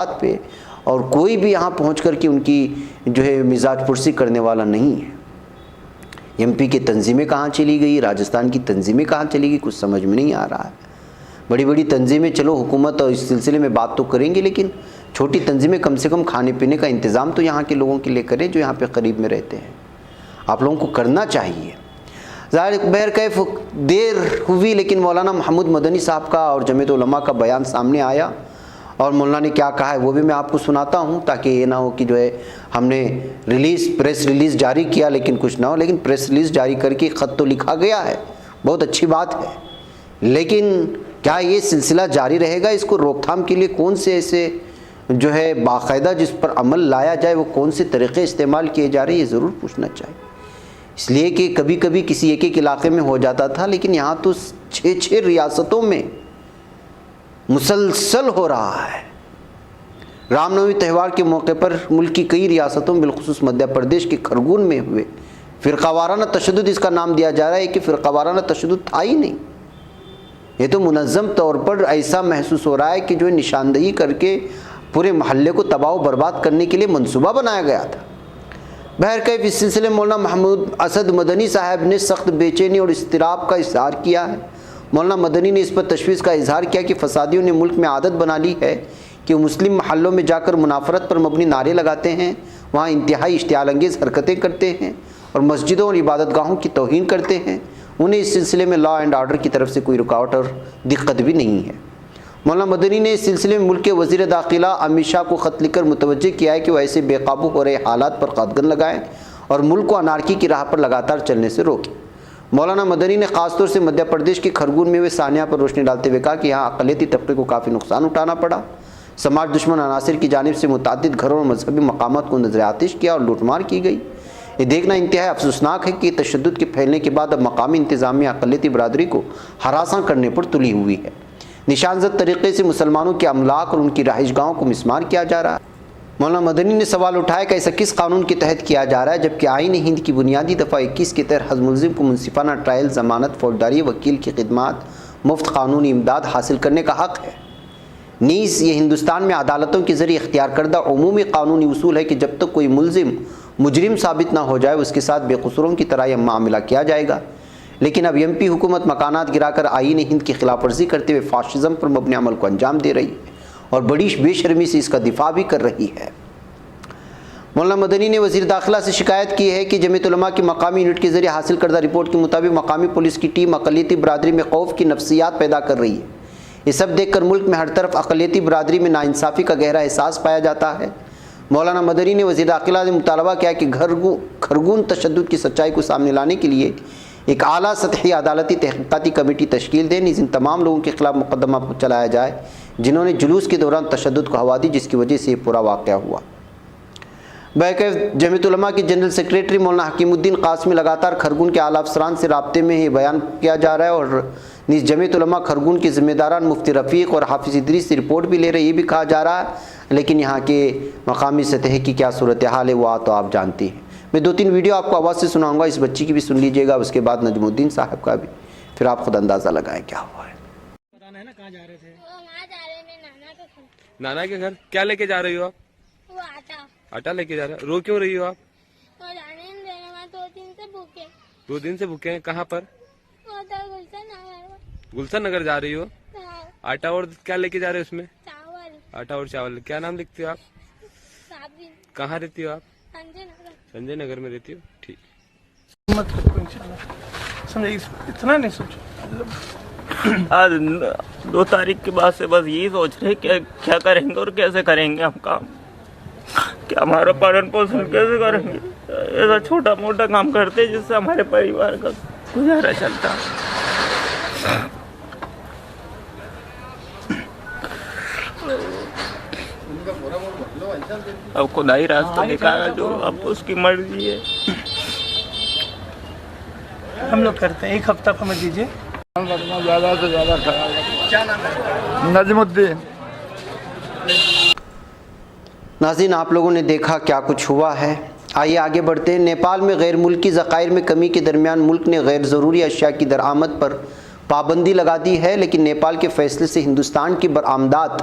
بات پہ، اور کوئی بھی یہاں پہنچ کر کے ان کی جو ہے مزاج پرسی کرنے والا نہیں ہے۔ ایم پی کی تنظیمیں کہاں چلی گئی، راجستھان کی تنظیمیں کہاں چلی گئی، کچھ سمجھ میں نہیں آ رہا ہے۔ بڑی بڑی تنظیمیں چلو حکومت اور اس سلسلے میں بات تو کریں گے، لیکن چھوٹی تنظیمیں کم سے کم کھانے پینے کا انتظام تو یہاں کے لوگوں کے لیے کریں جو یہاں پہ قریب میں رہتے ہیں۔ آپ لوگوں کو کرنا چاہیے۔ ظاہر بہرکیف دیر ہوئی، لیکن مولانا محمود مدنی صاحب کا اور جمعیت علماء کا بیان سامنے آیا، اور مولانا نے کیا کہا ہے وہ بھی میں آپ کو سناتا ہوں، تاکہ یہ نہ ہو کہ جو ہے ہم نے پریس ریلیز جاری کیا لیکن کچھ نہ ہو۔ لیکن پریس ریلیز جاری کر کے خط تو لکھا گیا ہے، بہت اچھی بات ہے، لیکن کیا یہ سلسلہ جاری رہے گا؟ اس کو روک تھام کے لیے کون سے ایسے جو ہے باقاعدہ جس پر عمل لایا جائے، وہ کون سے طریقے استعمال کیے جا رہے ہیں، یہ ضرور پوچھنا چاہیے۔ اس لیے کہ کبھی کبھی کسی ایک علاقے میں ہو جاتا تھا، لیکن یہاں تو 6 ریاستوں میں مسلسل ہو رہا ہے۔ رام نومی تہوار کے موقع پر ملک کی کئی ریاستوں میں، بالخصوص مدھیہ پردیش کے کھرگون میں ہوئے فرقہ وارانہ تشدد، اس کا نام دیا جا رہا ہے کہ فرقہ وارانہ تشدد تھا ہی نہیں، یہ تو منظم طور پر ایسا محسوس ہو رہا ہے کہ جو نشاندہی کر کے پورے محلے کو تباہ و برباد کرنے کے لیے منصوبہ بنایا گیا تھا۔ بہرکیف اس سلسلے میں مولانا محمود اسد مدنی صاحب نے سخت بے چینی اور اضطراب کا اظہار کیا ہے۔ مولانا مدنی نے اس پر تشویش کا اظہار کیا کہ فسادیوں نے ملک میں عادت بنا لی ہے کہ وہ مسلم محلوں میں جا کر منافرت پر مبنی نعرے لگاتے ہیں، وہاں انتہائی اشتعال انگیز حرکتیں کرتے ہیں اور مسجدوں اور عبادت گاہوں کی توہین کرتے ہیں۔ انہیں اس سلسلے میں لا اینڈ آرڈر کی طرف سے کوئی رکاوٹ اور دقت بھی نہیں ہے۔ مولانا مدنی نے اس سلسلے میں ملک کے وزیر داخلہ امت شاہ کو خط لکھ کر متوجہ کیا ہے کہ وہ ایسے بے قابو ہو رہے حالات پر قدغن لگائیں اور ملک کو انارکی کی راہ پر لگاتار چلنے سے روکیں۔ مولانا مدنی نے خاص طور سے مدھیہ پردیش کے کھرگون میں ہوئے سانحہ پر روشنی ڈالتے ہوئے کہا کہ یہاں اقلیتی طبقے کو کافی نقصان اٹھانا پڑا، سماج دشمن عناصر کی جانب سے متعدد گھروں اور مذہبی مقامات کو نظر آتش کیا اور لوٹ مار کی گئی۔ یہ دیکھنا انتہائی افسوسناک ہے کہ تشدد کے پھیلنے کے بعد اب مقامی انتظامیہ اقلیتی برادری کو ہراساں کرنے پر تلی ہوئی ہے۔ نشان زد طریقے سے مسلمانوں کے املاک اور ان کی رہائش گاہوں کو مسمار کیا جا رہا ہے۔ مولانا مدنی نے سوال اٹھایا کہ ایسا کس قانون کے تحت کیا جا رہا ہے جبکہ آئین ہند کی بنیادی دفعہ 21 کے تحت ہر ملزم کو منصفانہ ٹرائل، ضمانت، فوجداری، وکیل کی خدمات، مفت قانونی امداد حاصل کرنے کا حق ہے۔ نیز یہ ہندوستان میں عدالتوں کے ذریعے اختیار کردہ عمومی قانونی اصول ہے کہ جب تک کوئی ملزم مجرم ثابت نہ ہو جائے اس کے ساتھ بے قصوروں کی طرح یہ معاملہ کیا جائے گا۔ لیکن اب ایم پی حکومت مکانات گرا کر آئین ہند کی خلاف ورزی کرتے ہوئے فاشزم پر مبنی عمل کو انجام دے رہی ہے اور بڑی بے شرمی سے اس کا دفاع بھی کر رہی ہے۔ مولانا مدنی نے وزیر داخلہ سے شکایت کی ہے کہ جمعیت علماء کی مقامی یونٹ کے ذریعے حاصل کردہ رپورٹ کے مطابق مقامی پولیس کی ٹیم اقلیتی برادری میں خوف کی نفسیات پیدا کر رہی ہے۔ یہ سب دیکھ کر ملک میں ہر طرف اقلیتی برادری میں ناانصافی کا گہرا احساس پایا جاتا ہے۔ مولانا مدنی نے وزیر داخلہ سے مطالبہ کیا کہ کھرگون تشدد کی سچائی کو سامنے لانے کے لیے ایک اعلیٰ سطحی عدالتی تحقیقاتی کمیٹی تشکیل دے، نیز ان تمام لوگوں کے خلاف مقدمہ چلایا جائے جنہوں نے جلوس کے دوران تشدد کو ہوا دی جس کی وجہ سے یہ پورا واقعہ ہوا۔ بہرکیف جمعیت علماء کے جنرل سیکریٹری مولانا حکیم الدین قاسمی لگاتار کھرگون کے اعلیٰ افسران سے رابطے میں یہ بیان کیا جا رہا ہے اور نیز جمعیت علماء کھرگون کے ذمہ داران مفتی رفیق اور حافظ ادریس سے رپورٹ بھی لے رہے، یہ بھی کہا جا رہا ہے، لیکن یہاں کے مقامی سطح کی کیا صورتحال ہے وہ تو آپ جانتی ہیں۔ میں 2-3 ویڈیو آپ کو آواز سے سناؤں گا، اس بچی کی بھی سن لیجئے گا، اس کے بعد نجم الدین صاحب کا بھی، پھر آپ خود اندازہ لگائیں کیا ہوا ہے۔ بتانا ہے نا کہاں جا رہے تھے؟ وہاں جا رہے ہیں نانا کے گھر۔ نانا کے گھر؟ کیا لے کے جا رہی ہو آپ؟ وہ آٹا آٹا لے کے جا رہے ہو؟ رو کیوں رہی ہو آپ؟ اور جانے نہیں دے رہے، وہاں 2 دن سے بھوکے۔ 2 دن سے بھوکے ہیں؟ کہاں پر؟ وہ تو گلشن نگر۔ گلشن نگر جا رہی ہو؟ ہاں، آٹا اور کیا لے کے جا رہے ہو اس میں؟ چاول آٹا اور چاول۔ کیا نام لکھتی ہو آپ؟ صابن کہاں رہتی ہو آپ؟ سنجے نگر۔ سنجے نگر میں رہتی ہو؟ ٹھیک۔ مت کرو انشاءاللہ، سمجھے اتنا نہیں سوچو۔ آج 2 تاریخ کے بعد سے بس یہی سوچ رہے کہ کیا کریں گے اور کیسے کریں گے ہم کام، کہ ہمارا پالن پوشن کیسے کریں گے۔ ایسا چھوٹا موٹا کام کرتے جس سے ہمارے پریوار کا گزارا چلتا۔ اب خدا ہی راستہ دکھائے گا، جو اب اس کی مرضی ہے۔ ہم لوگ کرتے ہیں، 1 ہفتہ ہمیں دیجیے۔ زیادہ سے زیادہ خیال رکھنا۔ نجم الدین۔ ناظرین آپ لوگوں نے دیکھا کیا کچھ ہوا ہے، آئیے آگے بڑھتے ہیں۔ نیپال میں غیر ملکی ذخائر میں کمی کے درمیان ملک نے غیر ضروری اشیاء کی درآمد پر پابندی لگا دی ہے، لیکن نیپال کے فیصلے سے ہندوستان کی برآمدات